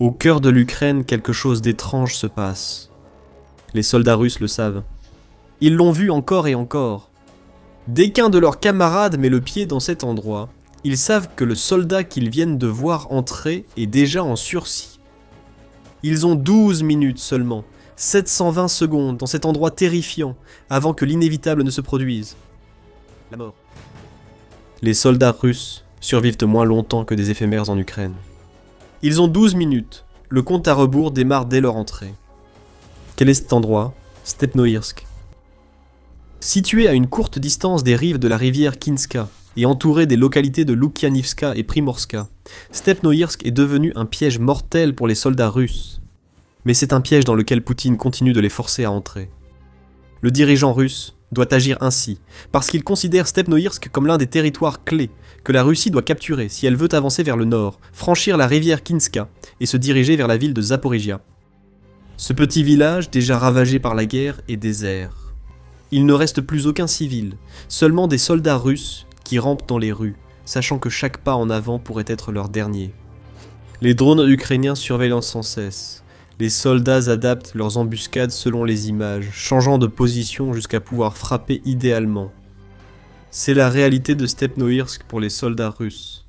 Au cœur de l'Ukraine, quelque chose d'étrange se passe. Les soldats russes le savent. Ils l'ont vu encore et encore. Dès qu'un de leurs camarades met le pied dans cet endroit, ils savent que le soldat qu'ils viennent de voir entrer est déjà en sursis. Ils ont 12 minutes seulement, 720 secondes dans cet endroit terrifiant, avant que l'inévitable ne se produise. La mort. Les soldats russes survivent moins longtemps que des éphémères en Ukraine. Ils ont 12 minutes, le compte à rebours démarre dès leur entrée. Quel est cet endroit ? Stepnoïrsk. Situé à une courte distance des rives de la rivière Kinska et entouré des localités de Loukianivska et Primorska, Stepnoïrsk est devenu un piège mortel pour les soldats russes. Mais c'est un piège dans lequel Poutine continue de les forcer à entrer. Le dirigeant russe doit agir ainsi, parce qu'il considère Stepnoïrsk comme l'un des territoires clés que la Russie doit capturer si elle veut avancer vers le nord, franchir la rivière Kinska et se diriger vers la ville de Zaporijia. Ce petit village, déjà ravagé par la guerre, est désert. Il ne reste plus aucun civil, seulement des soldats russes qui rampent dans les rues, sachant que chaque pas en avant pourrait être leur dernier. Les drones ukrainiens surveillent sans cesse. Les soldats adaptent leurs embuscades selon les images, changeant de position jusqu'à pouvoir frapper idéalement. C'est la réalité de Stepnoïrsk pour les soldats russes.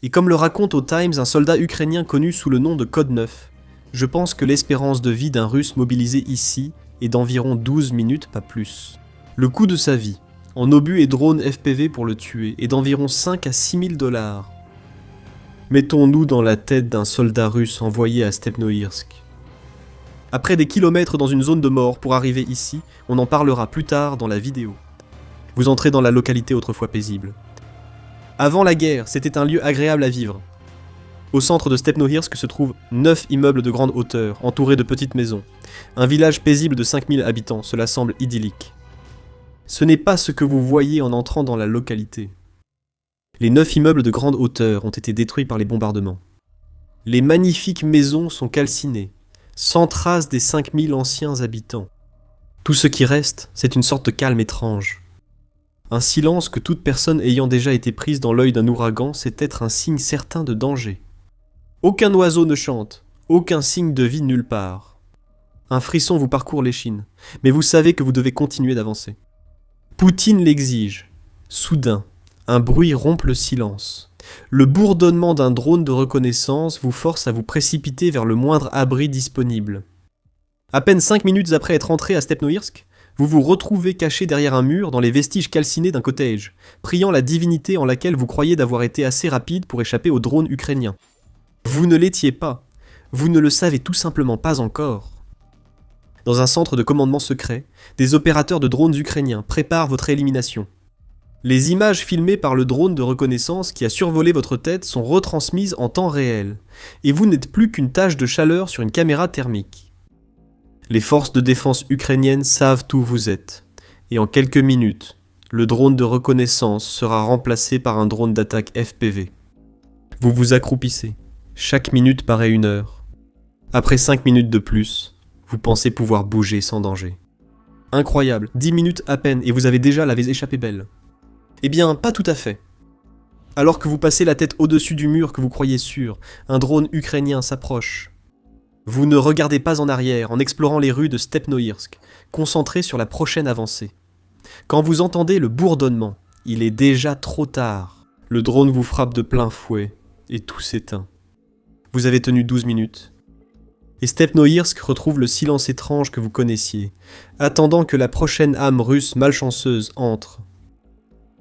Et comme le raconte au Times un soldat ukrainien connu sous le nom de Code 9, je pense que l'espérance de vie d'un Russe mobilisé ici est d'environ 12 minutes, pas plus. Le coût de sa vie, en obus et drones FPV pour le tuer, est d'environ 5 à 6 000 $. Mettons-nous dans la tête d'un soldat russe envoyé à Stepnoïrsk. Après des kilomètres dans une zone de mort pour arriver ici, on en parlera plus tard dans la vidéo. Vous entrez dans la localité autrefois paisible. Avant la guerre, c'était un lieu agréable à vivre. Au centre de Stepnoïrsk se trouvent 9 immeubles de grande hauteur, entourés de petites maisons. Un village paisible de 5000 habitants, cela semble idyllique. Ce n'est pas ce que vous voyez en entrant dans la localité. Les 9 immeubles de grande hauteur ont été détruits par les bombardements. Les magnifiques maisons sont calcinées, sans trace des 5000 anciens habitants. Tout ce qui reste, c'est une sorte de calme étrange. Un silence que toute personne ayant déjà été prise dans l'œil d'un ouragan sait être un signe certain de danger. Aucun oiseau ne chante, aucun signe de vie nulle part. Un frisson vous parcourt l'échine, mais vous savez que vous devez continuer d'avancer. Poutine l'exige. Soudain, un bruit rompt le silence. Le bourdonnement d'un drone de reconnaissance vous force à vous précipiter vers le moindre abri disponible. À peine 5 minutes après être entré à Stepnoïrsk, vous vous retrouvez caché derrière un mur dans les vestiges calcinés d'un cottage, priant la divinité en laquelle vous croyez d'avoir été assez rapide pour échapper aux drones ukrainiens. Vous ne l'étiez pas. Vous ne le savez tout simplement pas encore. Dans un centre de commandement secret, des opérateurs de drones ukrainiens préparent votre élimination. Les images filmées par le drone de reconnaissance qui a survolé votre tête sont retransmises en temps réel, et vous n'êtes plus qu'une tache de chaleur sur une caméra thermique. Les forces de défense ukrainiennes savent où vous êtes, et en quelques minutes, le drone de reconnaissance sera remplacé par un drone d'attaque FPV. Vous vous accroupissez. Chaque minute paraît une heure. Après 5 minutes de plus, vous pensez pouvoir bouger sans danger. Incroyable, 10 minutes à peine et vous avez déjà l'avez échappé belle. Eh bien, pas tout à fait. Alors que vous passez la tête au-dessus du mur que vous croyez sûr, un drone ukrainien s'approche. Vous ne regardez pas en arrière en explorant les rues de Stepnoïrsk, concentré sur la prochaine avancée. Quand vous entendez le bourdonnement, il est déjà trop tard. Le drone vous frappe de plein fouet et tout s'éteint. Vous avez tenu 12 minutes. Et Stepnoïrsk retrouve le silence étrange que vous connaissiez, attendant que la prochaine âme russe malchanceuse entre.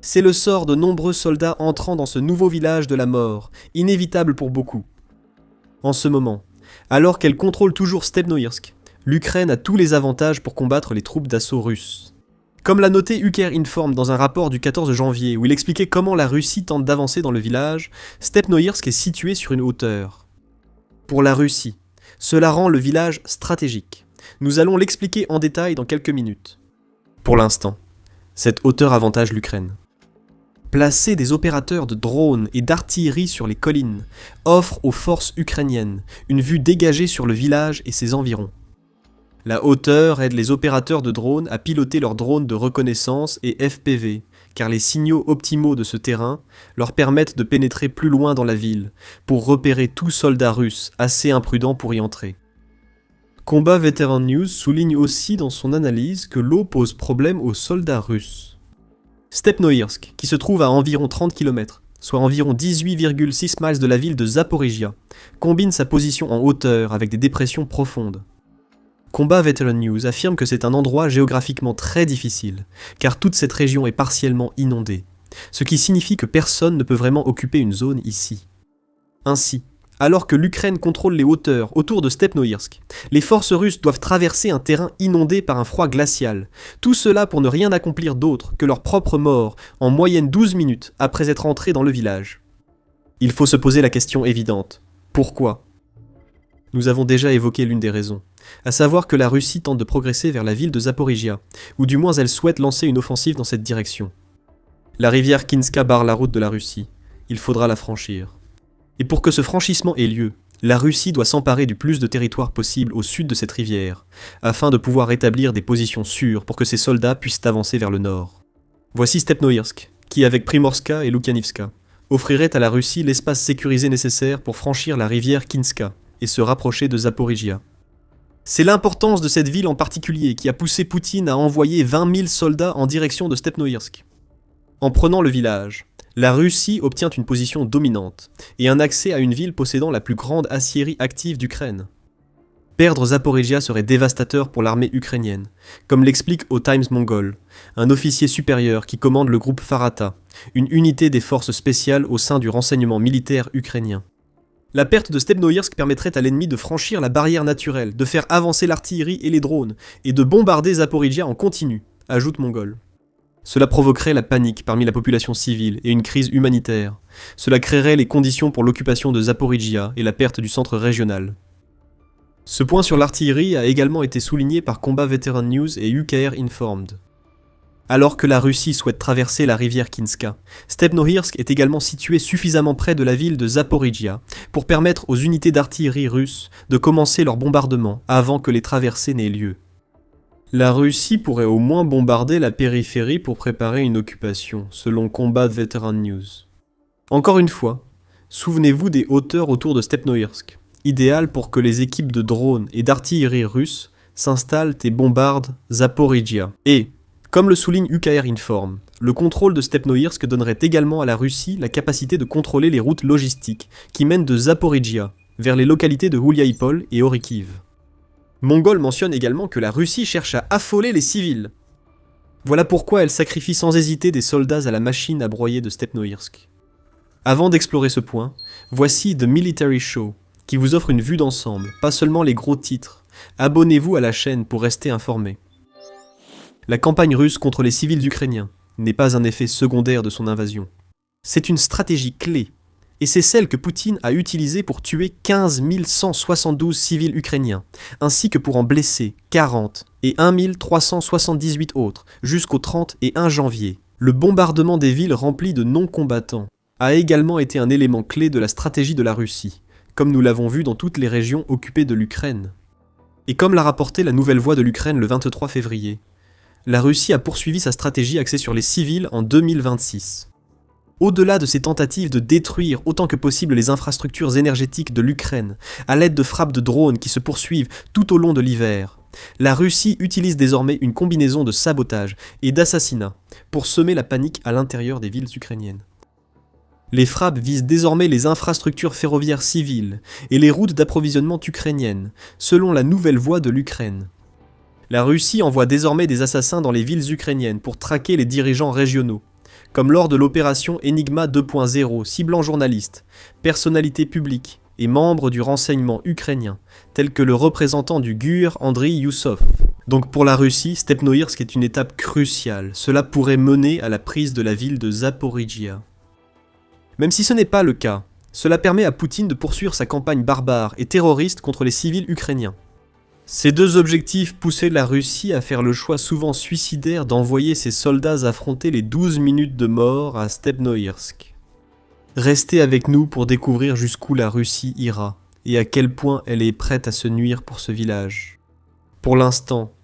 C'est le sort de nombreux soldats entrant dans ce nouveau village de la mort, inévitable pour beaucoup. En ce moment, alors qu'elle contrôle toujours Stepnoïrsk, l'Ukraine a tous les avantages pour combattre les troupes d'assaut russes. Comme l'a noté Ukrinform dans un rapport du 14 janvier où il expliquait comment la Russie tente d'avancer dans le village, Stepnoïrsk est situé sur une hauteur. Pour la Russie, cela rend le village stratégique. Nous allons l'expliquer en détail dans quelques minutes. Pour l'instant, cette hauteur avantage l'Ukraine. Placer des opérateurs de drones et d'artillerie sur les collines offre aux forces ukrainiennes une vue dégagée sur le village et ses environs. La hauteur aide les opérateurs de drones à piloter leurs drones de reconnaissance et FPV, car les signaux optimaux de ce terrain leur permettent de pénétrer plus loin dans la ville, pour repérer tout soldat russe assez imprudent pour y entrer. Combat Veteran News souligne aussi dans son analyse que l'eau pose problème aux soldats russes. Stepnoïrsk, qui se trouve à environ 30 km, soit environ 18,6 miles de la ville de Zaporijia, combine sa position en hauteur avec des dépressions profondes. Combat Veteran News affirme que c'est un endroit géographiquement très difficile, car toute cette région est partiellement inondée, ce qui signifie que personne ne peut vraiment occuper une zone ici. Ainsi, alors que l'Ukraine contrôle les hauteurs autour de Stepnoïrsk, les forces russes doivent traverser un terrain inondé par un froid glacial, tout cela pour ne rien accomplir d'autre que leur propre mort en moyenne 12 minutes après être entrés dans le village. Il faut se poser la question évidente. Pourquoi ? Nous avons déjà évoqué l'une des raisons, à savoir que la Russie tente de progresser vers la ville de Zaporijia, ou du moins elle souhaite lancer une offensive dans cette direction. La rivière Kinska barre la route de la Russie, il faudra la franchir. Et pour que ce franchissement ait lieu, la Russie doit s'emparer du plus de territoire possible au sud de cette rivière, afin de pouvoir établir des positions sûres pour que ses soldats puissent avancer vers le nord. Voici Stepnoïrsk, qui avec Primorska et Lukianivska, offrirait à la Russie l'espace sécurisé nécessaire pour franchir la rivière Kinska et se rapprocher de Zaporijia. C'est l'importance de cette ville en particulier qui a poussé Poutine à envoyer 20 000 soldats en direction de Stepnoïrsk. En prenant le village, la Russie obtient une position dominante et un accès à une ville possédant la plus grande aciérie active d'Ukraine. Perdre Zaporijia serait dévastateur pour l'armée ukrainienne, comme l'explique au Times Mongol, un officier supérieur qui commande le groupe Farata, une unité des forces spéciales au sein du renseignement militaire ukrainien. La perte de Stepnoïrsk permettrait à l'ennemi de franchir la barrière naturelle, de faire avancer l'artillerie et les drones, et de bombarder Zaporijia en continu, ajoute Mongol. Cela provoquerait la panique parmi la population civile et une crise humanitaire. Cela créerait les conditions pour l'occupation de Zaporijia et la perte du centre régional. Ce point sur l'artillerie a également été souligné par Combat Veteran News et UKR Informed. Alors que la Russie souhaite traverser la rivière Kinska, Stepnoïrsk est également situé suffisamment près de la ville de Zaporijia pour permettre aux unités d'artillerie russes de commencer leur bombardement avant que les traversées n'aient lieu. La Russie pourrait au moins bombarder la périphérie pour préparer une occupation, selon Combat Veteran News. Encore une fois, souvenez-vous des hauteurs autour de Stepnoïrsk, idéal pour que les équipes de drones et d'artillerie russes s'installent et bombardent Zaporijia. Et, comme le souligne UKR Inform, le contrôle de Stepnoïrsk donnerait également à la Russie la capacité de contrôler les routes logistiques qui mènent de Zaporijia vers les localités de Gouliaïpol et Orikiv. Mongol mentionne également que la Russie cherche à affoler les civils. Voilà pourquoi elle sacrifie sans hésiter des soldats à la machine à broyer de Stepnoïrsk. Avant d'explorer ce point, voici The Military Show, qui vous offre une vue d'ensemble, pas seulement les gros titres. Abonnez-vous à la chaîne pour rester informé. La campagne russe contre les civils ukrainiens n'est pas un effet secondaire de son invasion. C'est une stratégie clé, et c'est celle que Poutine a utilisée pour tuer 15 172 civils ukrainiens, ainsi que pour en blesser 40 et 1 378 autres jusqu'au 30 et 1 janvier. Le bombardement des villes remplies de non-combattants a également été un élément clé de la stratégie de la Russie, comme nous l'avons vu dans toutes les régions occupées de l'Ukraine. Et comme l'a rapporté la Nouvelle Voix de l'Ukraine le 23 février, la Russie a poursuivi sa stratégie axée sur les civils en 2026. Au-delà de ses tentatives de détruire autant que possible les infrastructures énergétiques de l'Ukraine, à l'aide de frappes de drones qui se poursuivent tout au long de l'hiver, la Russie utilise désormais une combinaison de sabotage et d'assassinat pour semer la panique à l'intérieur des villes ukrainiennes. Les frappes visent désormais les infrastructures ferroviaires civiles et les routes d'approvisionnement ukrainiennes, selon la Nouvelle Voix de l'Ukraine. La Russie envoie désormais des assassins dans les villes ukrainiennes pour traquer les dirigeants régionaux, comme lors de l'opération Enigma 2.0 ciblant journalistes, personnalités publiques et membres du renseignement ukrainien, tels que le représentant du GUR Andriy Youssov. Donc pour la Russie, Stepnoïrsk est une étape cruciale. Cela pourrait mener à la prise de la ville de Zaporijia. Même si ce n'est pas le cas, cela permet à Poutine de poursuivre sa campagne barbare et terroriste contre les civils ukrainiens. Ces deux objectifs poussaient la Russie à faire le choix souvent suicidaire d'envoyer ses soldats affronter les 12 minutes de mort à Stepnoïrsk. Restez avec nous pour découvrir jusqu'où la Russie ira et à quel point elle est prête à se nuire pour ce village. Pour l'instant,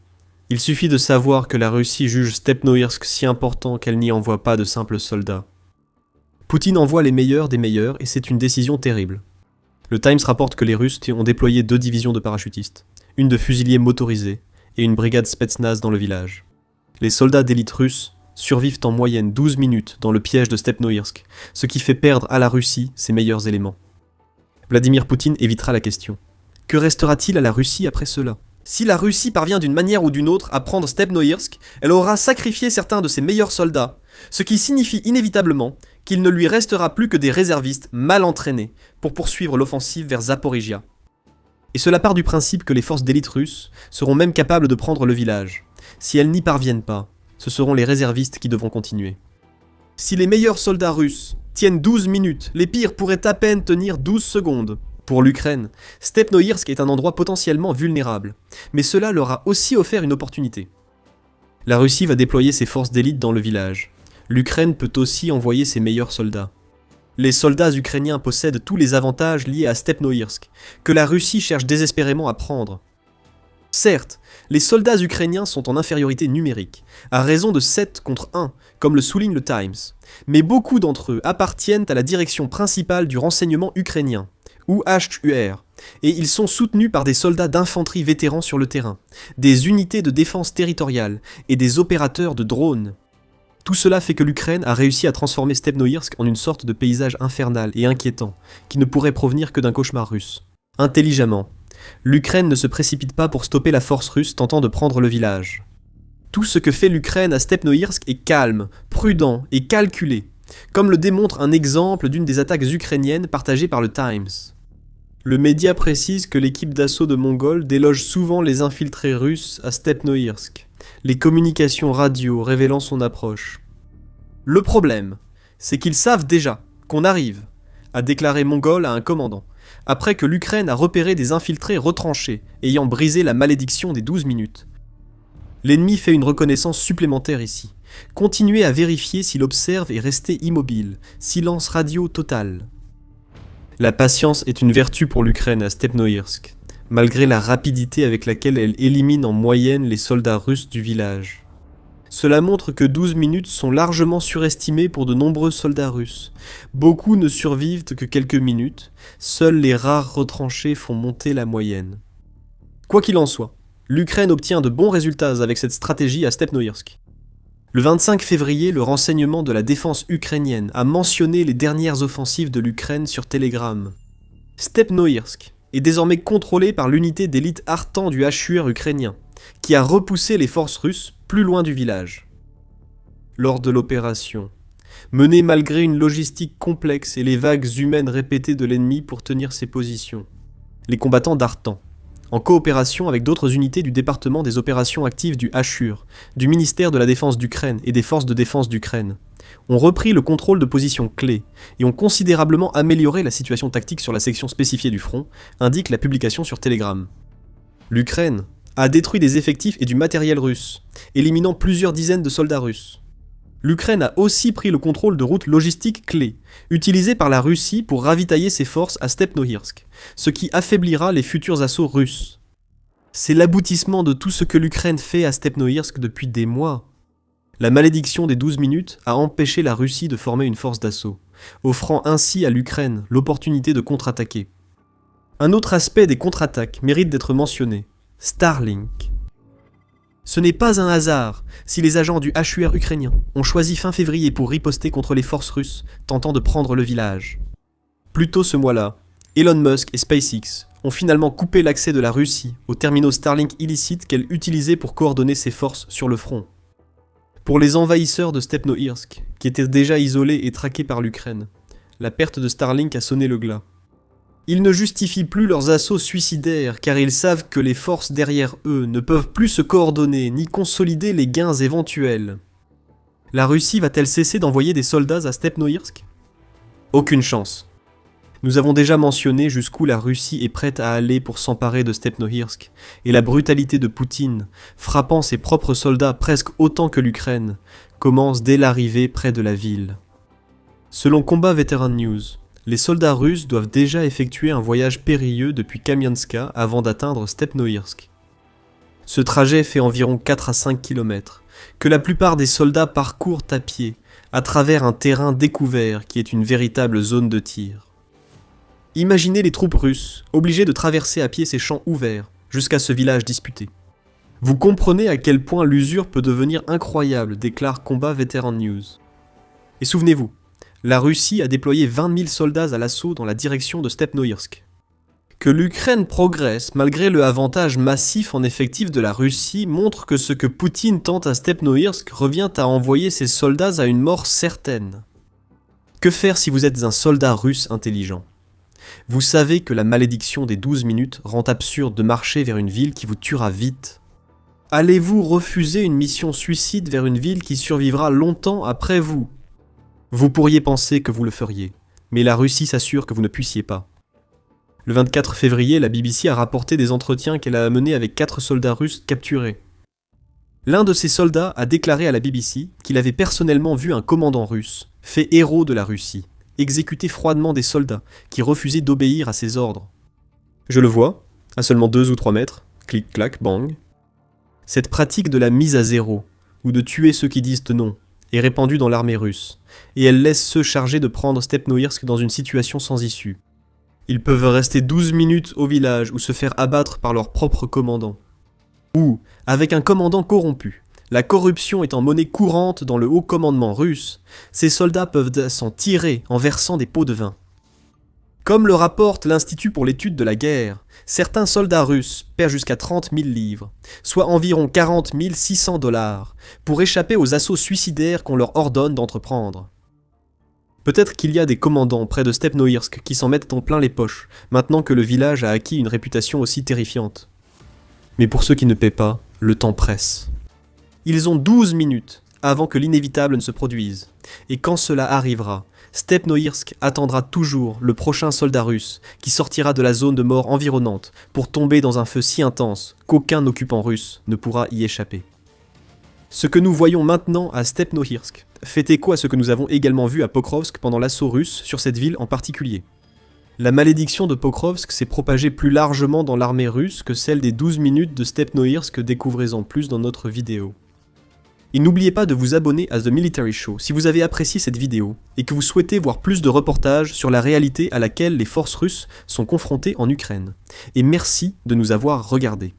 Il suffit de savoir que la Russie juge Stepnoïrsk si important qu'elle n'y envoie pas de simples soldats. Poutine envoie les meilleurs des meilleurs et c'est une décision terrible. Le Times rapporte que les Russes ont déployé 2 divisions de parachutistes, une de fusiliers motorisés et une brigade Spetsnaz dans le village. Les soldats d'élite russes survivent en moyenne 12 minutes dans le piège de Stepnoïrsk, ce qui fait perdre à la Russie ses meilleurs éléments. Vladimir Poutine évitera la question. Que restera-t-il à la Russie après cela ? Si la Russie parvient d'une manière ou d'une autre à prendre Stepnoïrsk, elle aura sacrifié certains de ses meilleurs soldats, ce qui signifie inévitablement qu'il ne lui restera plus que des réservistes mal entraînés pour poursuivre l'offensive vers Zaporijia. Et cela part du principe que les forces d'élite russes seront même capables de prendre le village. Si elles n'y parviennent pas, ce seront les réservistes qui devront continuer. Si les meilleurs soldats russes tiennent 12 minutes, les pires pourraient à peine tenir 12 secondes. Pour l'Ukraine, Stepnoïrsk est un endroit potentiellement vulnérable, mais cela leur a aussi offert une opportunité. La Russie va déployer ses forces d'élite dans le village. L'Ukraine peut aussi envoyer ses meilleurs soldats. Les soldats ukrainiens possèdent tous les avantages liés à Stepnoïrsk, que la Russie cherche désespérément à prendre. Certes, les soldats ukrainiens sont en infériorité numérique, à raison de 7 contre 1, comme le souligne le Times, mais beaucoup d'entre eux appartiennent à la direction principale du renseignement ukrainien, ou HUR, et ils sont soutenus par des soldats d'infanterie vétérans sur le terrain, des unités de défense territoriale et des opérateurs de drones. Tout cela fait que l'Ukraine a réussi à transformer Stepnoïrsk en une sorte de paysage infernal et inquiétant, qui ne pourrait provenir que d'un cauchemar russe. Intelligemment, l'Ukraine ne se précipite pas pour stopper la force russe tentant de prendre le village. Tout ce que fait l'Ukraine à Stepnoïrsk est calme, prudent et calculé, comme le démontre un exemple d'une des attaques ukrainiennes partagées par le Times. Le média précise que l'équipe d'assaut de Mongols déloge souvent les infiltrés russes à Stepnoïrsk, les communications radio révélant son approche. Le problème, c'est qu'ils savent déjà qu'on arrive, a déclaré Mongol à un commandant, après que l'Ukraine a repéré des infiltrés retranchés, ayant brisé la malédiction des 12 minutes. L'ennemi fait une reconnaissance supplémentaire ici. Continuez à vérifier s'il observe et restez immobile. Silence radio total. La patience est une vertu pour l'Ukraine à Stepnoïrsk, malgré la rapidité avec laquelle elle élimine en moyenne les soldats russes du village. Cela montre que 12 minutes sont largement surestimées pour de nombreux soldats russes. Beaucoup ne survivent que quelques minutes, seuls les rares retranchés font monter la moyenne. Quoi qu'il en soit, l'Ukraine obtient de bons résultats avec cette stratégie à Stepnoïrsk. Le 25 février, le renseignement de la défense ukrainienne a mentionné les dernières offensives de l'Ukraine sur Telegram. Stepnoïrsk est désormais contrôlé par l'unité d'élite Artan du HUR ukrainien, qui a repoussé les forces russes plus loin du village. Lors de l'opération, menée malgré une logistique complexe et les vagues humaines répétées de l'ennemi pour tenir ses positions, les combattants d'Artan, en coopération avec d'autres unités du département des opérations actives du HUR, du ministère de la Défense d'Ukraine et des forces de défense d'Ukraine, ont repris le contrôle de positions clés et ont considérablement amélioré la situation tactique sur la section spécifiée du front, indique la publication sur Telegram. L'Ukraine a détruit des effectifs et du matériel russe, éliminant plusieurs dizaines de soldats russes. L'Ukraine a aussi pris le contrôle de routes logistiques clés, utilisées par la Russie pour ravitailler ses forces à Stepnoïrsk, ce qui affaiblira les futurs assauts russes. C'est l'aboutissement de tout ce que l'Ukraine fait à Stepnoïrsk depuis des mois. La malédiction des 12 minutes a empêché la Russie de former une force d'assaut, offrant ainsi à l'Ukraine l'opportunité de contre-attaquer. Un autre aspect des contre-attaques mérite d'être mentionné, Starlink. Ce n'est pas un hasard si les agents du HUR ukrainien ont choisi fin février pour riposter contre les forces russes tentant de prendre le village. Plus tôt ce mois-là, Elon Musk et SpaceX ont finalement coupé l'accès de la Russie aux terminaux Starlink illicites qu'elle utilisait pour coordonner ses forces sur le front. Pour les envahisseurs de Stepnoïrsk, qui étaient déjà isolés et traqués par l'Ukraine, la perte de Starlink a sonné le glas. Ils ne justifient plus leurs assauts suicidaires car ils savent que les forces derrière eux ne peuvent plus se coordonner ni consolider les gains éventuels. La Russie va-t-elle cesser d'envoyer des soldats à Stepnoïrsk ? Aucune chance. Nous avons déjà mentionné jusqu'où la Russie est prête à aller pour s'emparer de Stepnoïrsk, et la brutalité de Poutine, frappant ses propres soldats presque autant que l'Ukraine, commence dès l'arrivée près de la ville. Selon Combat Veteran News, les soldats russes doivent déjà effectuer un voyage périlleux depuis Kamianska avant d'atteindre Stepnoïrsk. Ce trajet fait environ 4 à 5 km, que la plupart des soldats parcourent à pied, à travers un terrain découvert qui est une véritable zone de tir. Imaginez les troupes russes, obligées de traverser à pied ces champs ouverts, jusqu'à ce village disputé. Vous comprenez à quel point l'usure peut devenir incroyable, déclare Combat Veteran News. Et souvenez-vous, la Russie a déployé 20 000 soldats à l'assaut dans la direction de Stepnoïrsk. Que l'Ukraine progresse malgré le avantage massif en effectif de la Russie montre que ce que Poutine tente à Stepnoïrsk revient à envoyer ses soldats à une mort certaine. Que faire si vous êtes un soldat russe intelligent ? Vous savez que la malédiction des 12 minutes rend absurde de marcher vers une ville qui vous tuera vite. Allez-vous refuser une mission suicide vers une ville qui survivra longtemps après vous ? Vous pourriez penser que vous le feriez, mais la Russie s'assure que vous ne puissiez pas. Le 24 février, la BBC a rapporté des entretiens qu'elle a menés avec 4 soldats russes capturés. L'un de ces soldats a déclaré à la BBC qu'il avait personnellement vu un commandant russe, fait héros de la Russie, exécuter froidement des soldats qui refusaient d'obéir à ses ordres. Je le vois, à seulement 2 ou 3 mètres, clic-clac, bang. Cette pratique de la mise à zéro, ou de tuer ceux qui disent non, est répandue dans l'armée russe, et elle laisse ceux chargés de prendre Stepnoïrsk dans une situation sans issue. Ils peuvent rester 12 minutes au village ou se faire abattre par leur propre commandant. Ou, avec un commandant corrompu, la corruption étant monnaie courante dans le haut commandement russe, ces soldats peuvent s'en tirer en versant des pots de vin. Comme le rapporte l'Institut pour l'étude de la guerre, certains soldats russes perdent jusqu'à 30 000 livres, soit environ 40 600 $, pour échapper aux assauts suicidaires qu'on leur ordonne d'entreprendre. Peut-être qu'il y a des commandants près de Stepnoïrsk qui s'en mettent en plein les poches, maintenant que le village a acquis une réputation aussi terrifiante. Mais pour ceux qui ne paient pas, le temps presse. Ils ont 12 minutes avant que l'inévitable ne se produise, et quand cela arrivera, Stepnoïrsk attendra toujours le prochain soldat russe qui sortira de la zone de mort environnante pour tomber dans un feu si intense qu'aucun occupant russe ne pourra y échapper. Ce que nous voyons maintenant à Stepnoïrsk fait écho à ce que nous avons également vu à Pokrovsk pendant l'assaut russe sur cette ville en particulier. La malédiction de Pokrovsk s'est propagée plus largement dans l'armée russe que celle des 12 minutes de Stepnoïrsk, découvrez-en plus dans notre vidéo. Et n'oubliez pas de vous abonner à The Military Show si vous avez apprécié cette vidéo et que vous souhaitez voir plus de reportages sur la réalité à laquelle les forces russes sont confrontées en Ukraine. Et merci de nous avoir regardés.